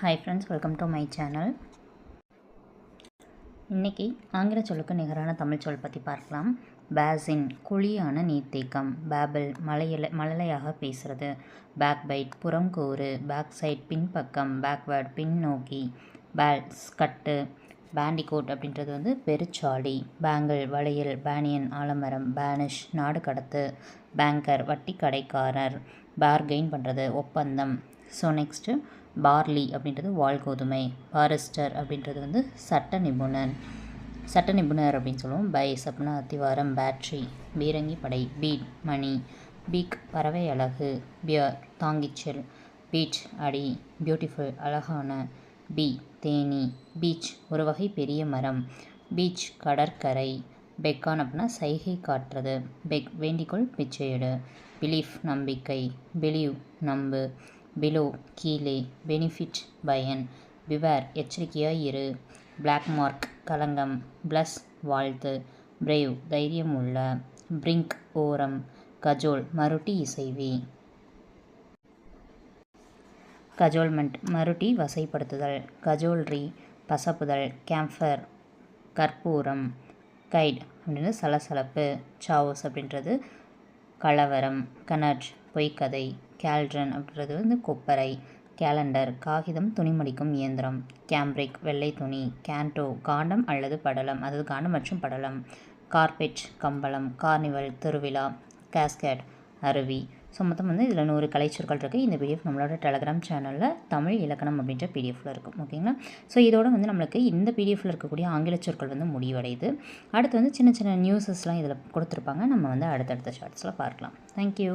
Hi friends, welcome to my channel. இன்றைக்கி ஆங்கில சொல்லுக்கு நிகரான தமிழ் சொல் பற்றி பார்க்கலாம். பேசின் குழியான நீர்த்தேக்கம். பேபிள் மழலையாக பேசுகிறது. பேக் பைட் புறங்கூறு. பேக் சைட் பின்பக்கம். பேக்வேர்ட் பின்னோக்கி. பேல்ஸ் கட்டு. பேண்டிகோட் அப்படின்றது பெருச்சாளி. பேங்கிள் வளையல். பேனியன் ஆலமரம். பேனிஷ் நாடு கடத்து. பேங்கர் வட்டி கடைக்காரர். பார்கெயின் பண்ணுறது ஒப்பந்தம். ஸோ நெக்ஸ்ட்டு பார்லி அப்படின்றது வால்கோதுமை. பாரிஸ்டர் அப்படின்றது சட்ட நிபுணர். சட்ட நிபுணர் அப்படின்னு சொல்லுவோம். பைஸ் அப்படின்னா அத்திவாரம். பேட்ரி பீரங்கி படை. பீட் மணி. பீக் பறவை அழகு. பியர் தாங்கிச்சல். பீச் அடி. பியூட்டிஃபுல் அழகான. பீ தேனி. பீச் ஒரு வகை பெரிய மரம். பீச் கடற்கரை. பெக்கான் அப்படின்னா சைகை காட்டுறது. பெக் வேண்டிக்கொள் பிச்சையிடு. பிலீஃப் நம்பிக்கை. பிலீவ் நம்பு. பிலோ கீழே. பெனிஃபிட் பயன். பிவேர் எச்சரிக்கையாய் இரு. பிளாக் மார்க் களங்கம். பிளஸ் வாழ்த்து. பிரேவ் தைரியம் உள்ள. பிரிங்க் ஓரம். கஜோல் மருட்டி இசைவி. கஜோல்மெண்ட் மருட்டி வசைப்படுத்துதல். கஜோல்ரி பசப்புதல். கேம்ஃபர் கற்பூரம். கைட் அப்படின்றது சலசலப்பு. சாவோஸ் அப்படின்றது கலவரம். கனட் பொய்க்கதை. கேல்ட்ரன் அப்படின்றது கொப்பரை. கேலண்டர் காகிதம் துணிமடிக்கும் இயந்திரம். கேம்பிரிக் வெள்ளை துணி. கேண்டோ காண்டம் அல்லது படலம், அதாவது காண்டம் மற்றும் படலம். கார்பெட் கம்பளம். கார்னிவல் திருவிழா. கேஸ்கேட் அருவி. ஸோ மொத்தம் இதில் 100 கலைச்சொற்கள் இருக்குது. இந்த பிடிஎஃப் நம்மளோட டெலகிராம் சேனலில் தமிழ் இலக்கணம் அப்படின்ற பிடிஎஃபில் இருக்கும். ஓகேங்களா? ஸோ இதோட நம்மளுக்கு இந்த பிடிஎஃபில் இருக்கக்கூடிய ஆங்கில சொற்கள் முடிவடையுது. அடுத்து சின்ன சின்ன நியூஸஸ்லாம் இதில் கொடுத்துருப்பாங்க. நம்ம அடுத்தடுத்த ஷார்ட்ஸில் பார்க்கலாம். தேங்க்யூ.